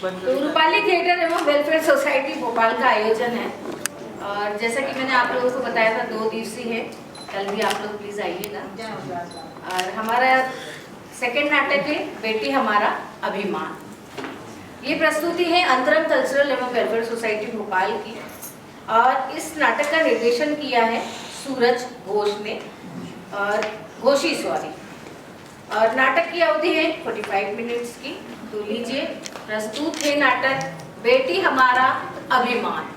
तो रूपाली थिएटर एवं welfare society Bhopal का आयोजन है और जैसा कि मैंने आप लोगों को बताया था 2 दिवसीय है। कल भी आप लोग प्लीज आइएगा। और हमारा सेकंड नाटक है बेटी हमारा अभिमान। ये प्रस्तुति है अंतरंग कल्चरल एवं वेलफेयर सोसाइटी भोपाल की और इस नाटक का निर्देशन किया है सूरज घोष ने और घोषी सॉरी। और नाटक की अवधि है 45 मिनट्स की। तो लीजिए प्रस्तुत है नाटक बेटी हमारा अभिमान।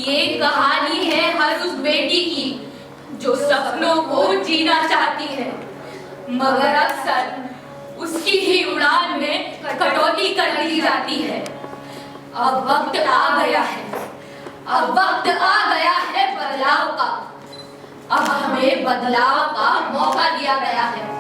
ये कहानी है हर उस बेटी की जो सपनों को जीना चाहती है मगर अक्सर उसकी ही उड़ान में कटौती कर दी जाती है। अब वक्त आ गया है, अब वक्त आ गया है बदलाव का। अब हमें बदलाव का मौका दिया गया है।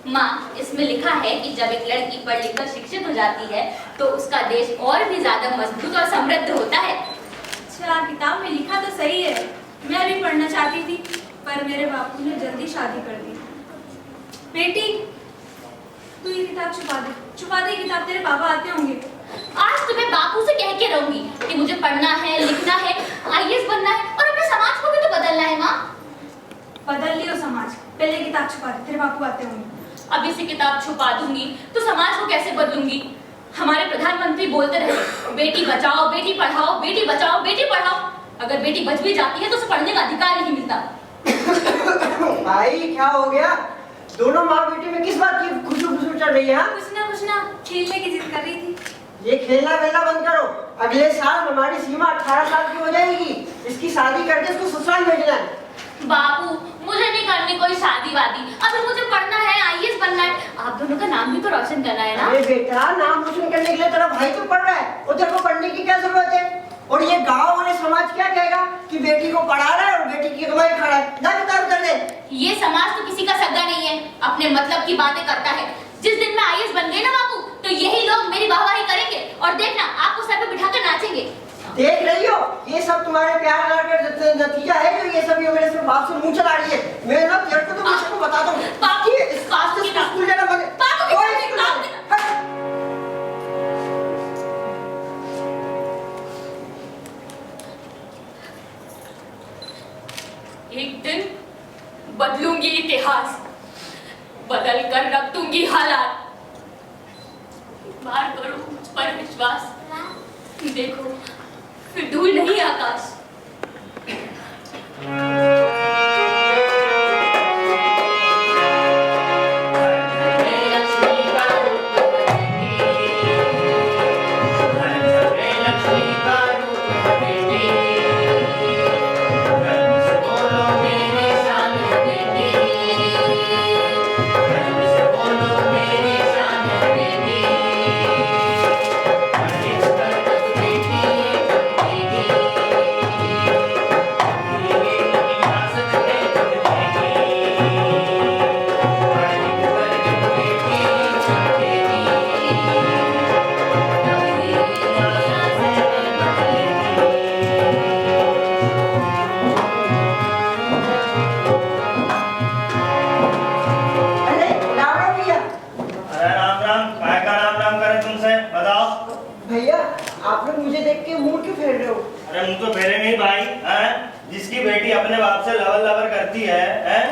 माँ, इसमें लिखा है कि जब एक लड़की पढ़ लिखकर शिक्षित हो जाती है तो उसका देश और भी ज्यादा मजबूत और समृद्ध होता है। अच्छा, किताब में लिखा तो सही है। मैं भी पढ़ना चाहती थी पर मेरे बापू ने जल्दी शादी कर दी। बेटी, तू ये किताब छुपा दे। किताब तेरे पापा आते होंगे। आज तुम्हें बापू से कह के रहूंगी कि मुझे पढ़ना है, लिखना है, आईएएस बनना है और अपने समाज को भी तो बदलना है। माँ, बदल लियो समाज, पहले किताब छुपा दे, तेरे बापू आते होंगे। अभी से किताब छुपा दूंगी तो समाज को कैसे बदलूंगी? हमारे प्रधानमंत्री बोलते रहे बेटी बचाओ बेटी पढ़ाओ, बेटी बचाओ बेटी पढ़ाओ। अगर बेटी बच भी जाती है तो उसे पढ़ने का अधिकार नहीं मिलता। भाई क्या हो गया? दोनों माँ बेटी में किस बात की खुशबू चल रही है? कुछ ना खेलने की जिद कर रही थी। ये खेलना वेलना बंद करो। अगले साल हमारी सीमा 18 साल की हो जाएगी। इसकी शादी करके इसको ससुराल भेजना है। बापू, मुझे नहीं करनी कोई शादी वादी। अगर मुझे पढ़ना है, आईएएस बनना है, आप दोनों का नाम भी तो रोशन करना है ना। अरे बेटा, नाम रोशन करने के लिए तेरा भाई तो पढ़ रहा है, उधर को पढ़ने की क्या जरूरत है? और ये गांव वाले समाज क्या कहेगा कि बेटी को पढ़ा रहा है और बेटी की कमाई खा रहा है? जा किताब कर दे। ये समाज तो किसी का सगा नहीं है, अपने मतलब की बातें करता है। जिस दिन मैं आईएएस बन गई ना बापू, तो यही लोग मेरी वाहवाही करेंगे और देखना आपको सर पे बिठाकर नाचेंगे। देख रही हो, ये सब तुम्हारे प्यार का नतीजा है जो ये सब ये मेरे से बाप से मुंह चला रही है। मैं ना तेरे को तो मुझे को बता दूं बापू, इस बात से स्कूल जाना बंद। एक दिन बदलूंगी इतिहास, बदल कर रख दूंगी हालात। बार करो मुझ पर विश्वास, देखो फिर धूल नहीं आकाश। भैया आप लोग मुझे देख के मुंह क्यों फेर रहे हो? अरे मुंह तो फेरे नहीं भाई, हैं? जिसकी बेटी अपने बाप से लवर लवर करती है, हैं?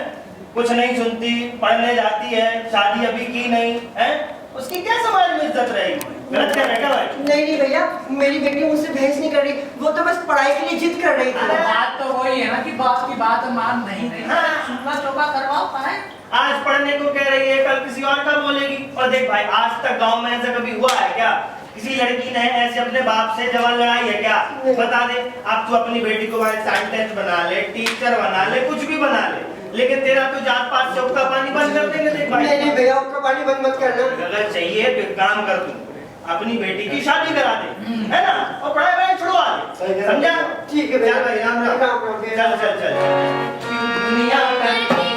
कुछ नहीं सुनती, पढ़ने जाती है, शादी अभी की नहीं, हैं? उसकी क्या समाज में इज्जत रहेगी? गलत कर रहे क्या भाई? नहीं नहीं भैया, मेरी बेटी मुझसे बहस नहीं कर रही, वो तो बस पढ़ाई के लिए जिद कर रही थी। अरे बात तो वही है ना कि बाप की बात मान नहीं रही। हाँ। सुनना चौका करवाओ पढ़ाई। आज पढ़ने को कह रही है, कल किसी और का बोलेगी। और देख भाई, आज तक गांव में ऐसा कभी हुआ है क्या? किसी लड़की ने ऐसे अपने बाप से जवान लड़ाई है क्या? बता दे। अब तू अपनी बेटी को साइंटिस्ट बना ले, टीचर बना ले, कुछ भी बना ले, लेकिन तेरा तो जात पात से उसका पानी बंद कर देंगे। देख भाई, नहीं भैया, उसका पानी बंद मत करना। अगर चाहिए तो एक काम कर, तू अपनी बेटी की शादी करा दे, है ना, और पढ़ाई वढ़ाई छुड़वा दे, समझा? ठीक है भैया। चल भाई, राम राम। राम राम भैया। चल चल चल। दुनिया करती है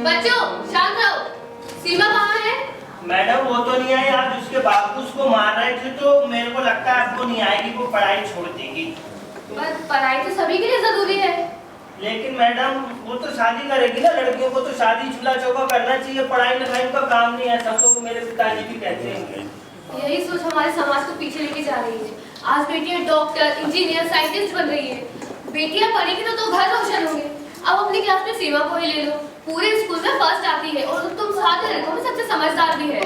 बच्चों शांत रहो। सीमा कहाँ है? मैडम, वो तो नहीं आई। आज उसके बापू उसको मार रहे थे, तो मेरे को लगता है आपको नहीं आएगी, वो पढ़ाई छोड़ देगी। पर पढ़ाई तो सभी के लिए जरूरी है। लेकिन मैडम, वो तो शादी करेगी ना, लड़कियों को तो शादी चूल्हा चौका करना चाहिए, पढ़ाई लिखाई का काम नहीं है। सब तो मेरे पिताजी भी कहते हैं। यही सोच हमारे समाज को पीछे लेके जा रही है। आज बेटियां डॉक्टर, इंजीनियर, साइंटिस्ट बन रही है। बेटियां पढ़ेगी तो घर रोशन होंगे। अब अपनी क्लास में सीमा को ही ले लो, पूरे स्कूल में फर्स्ट आती है और तुम सारे लड़कों में सबसे समझदार भी है।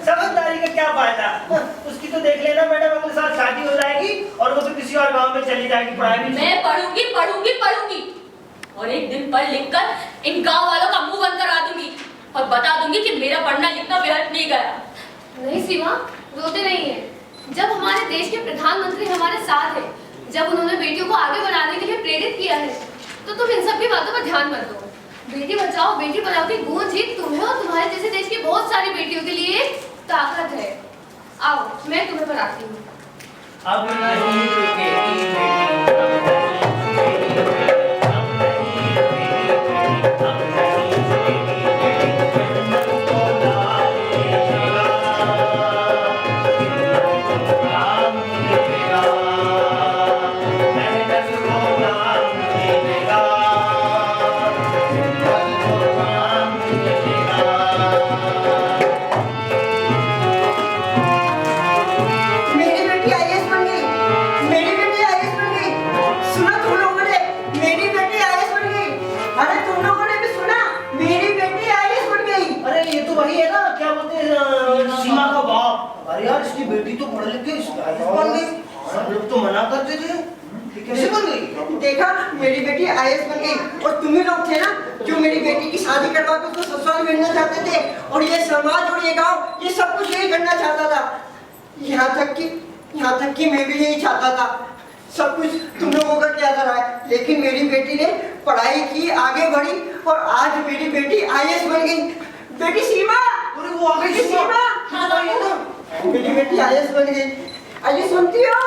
समझदारी का क्या फायदा? उसकी तो देख लेना मैडम, अगले साल शादी हो जाएगी और वो तो किसी और गांव में चली जाएगी, पढ़ाई भी। मैं पढ़ूंगी पढ़ूंगी पढ़ूंगी और एक दिन पढ़ लिख कर इन गांव वालों का मुंह बंद करा दूंगी और बता दूंगी कि मेरा पढ़ना लिखना व्यर्थ नहीं गया। नहीं सीमा, रोते नहीं है। जब हमारे देश के प्रधानमंत्री हमारे साथ है, जब उन्होंने बेटियों को आगे बढ़ाने के लिए प्रेरित किया है, तो तुम इन सब की बातों पर ध्यान मत दो। बेटी बचाओ बेटी पढ़ाओ की गूंज ही तुम्हें और तुम्हारे जैसे देश की बहुत सारी बेटियों के लिए ताकत है। आओ, मैं तुम्हें पढ़ाती हूँ। अब नहीं रुकेगी बेटी, अब नहीं रुकेगी बेटी, अब नहीं रुकेगी बेटी, अब नहीं रुकेगी बेटी। जन्नत को लाल मिलेगा, जन्नत को नाम मिलेगा, मेहनत को नाम मिलेगा, जन्नत को नाम मिलेगा। मेरी बेटी आईएएस बन गई, मेरी बेटी आईएएस बन गई। सुना तुम लोगों ने, मेरी बेटी आईएएस बन गई। अरे तुम लोगों ने भी सुना, मेरी बेटी आईएएस बन गई। अरे ये तो वही है ना, क्या बोलते हैं, सीमा का बाप। अरे यार, इसकी बेटी तो पढ़ लिख के बन गई। सब लोग तो मना करते थे, ये कैसे बन गई? देखा, मेरी बेटी आईएएस बन गई। और तुम ही लोग थे ना जो मेरी बेटी की शादी करवा के उसको ससुराल भेजना चाहते थे, और ये समाज और ये गांव ये सब कुछ यही करना चाहता था। यहाँ तक कि मैं भी यही चाहता था। सब कुछ तुम लोगों का क्या रहा है, लेकिन मेरी बेटी ने पढ़ाई की, आगे बढ़ी, और आज मेरी बेटी आईएएस बन गई। बेटी सीमा, अरे वो आ गई बेटी सीमा, हाँ, बाबू। मेरी बेटी आईएएस बन गई। आइए, सुनती हो?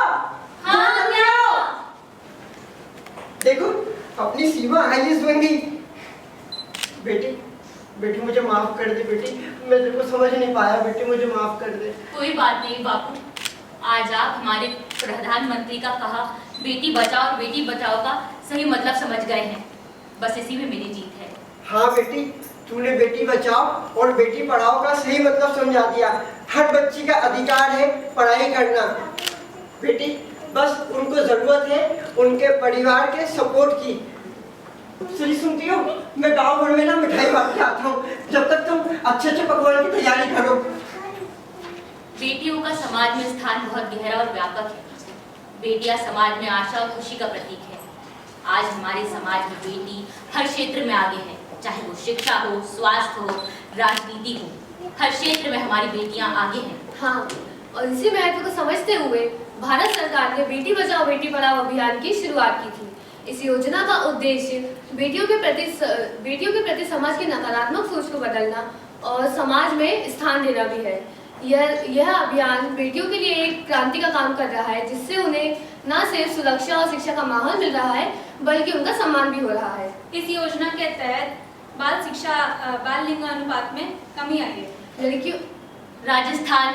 हाँ, क्या? देखो, अपनी सीमा आईएएस बन गई। बेटी मुझे माफ कर दे बेटी, मैं तेरे को समझ नहीं पाया बेटी, मुझे माफ कर दे। कोई बात नहीं बापू, आज आप हमारे प्रधानमंत्री का कहा बेटी बचाओ और बेटी बचाओ का सही मतलब समझ गए हैं। बस इसी में मेरी जीत है। हाँ बेटी, तूने बेटी बचाओ और बेटी पढ़ाओ का सही मतलब समझा दिया। हर बच्ची का अधिकार है पढ़ाई करना। बेटी, बस उनको जरूरत है उनके परिवार के सपोर्ट की। सही सुनती हो? मैं गांव भर में ना मिठाई बांट के आता हूँ, जब तक तुम अच्छे पकवान की तैयारी करो। बेटियों का समाज में स्थान बहुत गहरा और व्यापक है। बेटियां समाज में आशा और खुशी का प्रतीक है। आज हमारे समाज में बेटी हर क्षेत्र में आगे है, चाहे वो शिक्षा हो, स्वास्थ्य हो, राजनीति हो, हर क्षेत्र में हमारी बेटियां आगे हैं। हाँ, और इसी महत्व को समझते हुए भारत सरकार ने बेटी बचाओ बेटी पढ़ाओ अभियान की शुरुआत की थी। इस योजना का उद्देश्य बेटियों के प्रति समाज की नकारात्मक सोच को बदलना और समाज में स्थान देना भी है। यह अभियान बेटियों के लिए एक क्रांति का काम कर रहा है, जिससे उन्हें न सिर्फ सुरक्षा और शिक्षा का माहौल मिल रहा है, बल्कि उनका सम्मान भी हो रहा है। इस योजना के तहत बाल लिंग अनुपात में कमी आई है। लड़कियों राजस्थान,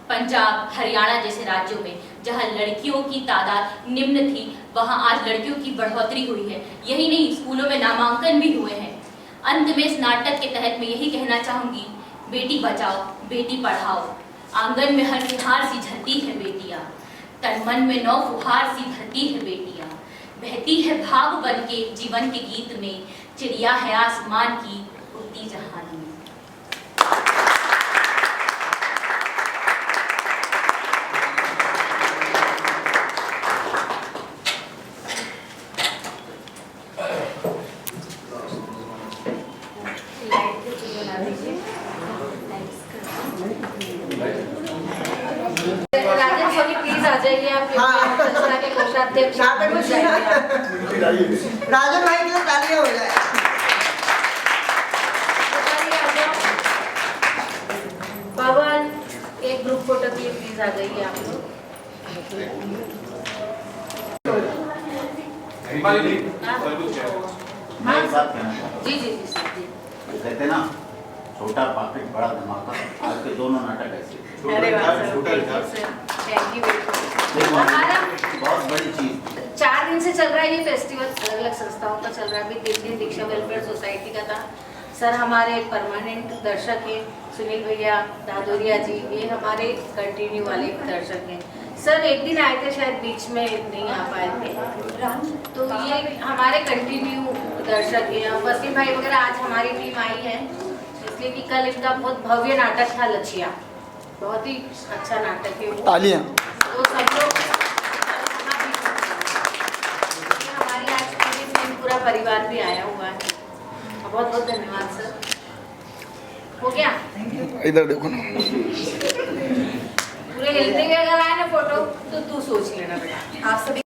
पंजाब, हरियाणा जैसे राज्यों में जहां लड़कियों की तादाद निम्न थी, वहां आज लड़कियों की बढ़ोतरी हुई है। यही नहीं, स्कूलों में नामांकन भी हुए हैं। अंत में इस नाटक के तहत मैं यही कहना चाहूंगी, बेटी बचाओ, बेटी पढ़ाओ। आंगन में हर फुहार सी झरती है बेटियां, तन मन में नौ फुहार सी धरती है बेटियां। बहती है भाव बन के जीवन के गीत में, चिड़िया है आसमान की उड़ती जहान में। राजन सभी प्लीज आ जाइए आप। हाँ। संस्था के कोषाध्यक्ष नाटक में जाइए आप। राजन भाई के लिए तालियां हो जाए। बताइए, आ जाओ। पवन, एक ग्रुप फोटो के लिए प्लीज आ जाइए आप लोग। मैं एक बात कहना चाहता जी जी जी सर जी। हूँ, कहते ना छोटा पाकिट बड़ा धमाका, आज के दोनों नाटक ऐसे अरे वाह सर, थैंक यू हमारा बहुत बड़ी चीज। 4 दिन से चल रहा है ये फेस्टिवल, अलग अलग संस्थाओं का चल रहा है। अभी 3 दिन दीक्षा वेलफेयर सोसाइटी का था। सर हमारे परमानेंट दर्शक हैं, सुनील भैया, दादोरिया जी, ये हमारे कंटिन्यू वाले दर्शक हैं। सर एक दिन आए थे, शायद बीच में नहीं आ पाए थे, तो ये हमारे कंटिन्यू दर्शक हैं। वसीम भाई वगैरह आज हमारी टीम आई है, इसलिए कि कल इनका बहुत भव्य नाटक था लचिया, बहुत ही अच्छा नाटक है वो। तालियां। तो सब लोग हमारी आज पूरी टीम, पूरा परिवार भी आया हुआ है। बहुत बहुत धन्यवाद सर। हो गया? इधर देखो ना। पूरे हिलते हुए अगर आए ना फोटो तो तू सोच लेना बेटा। आप सभी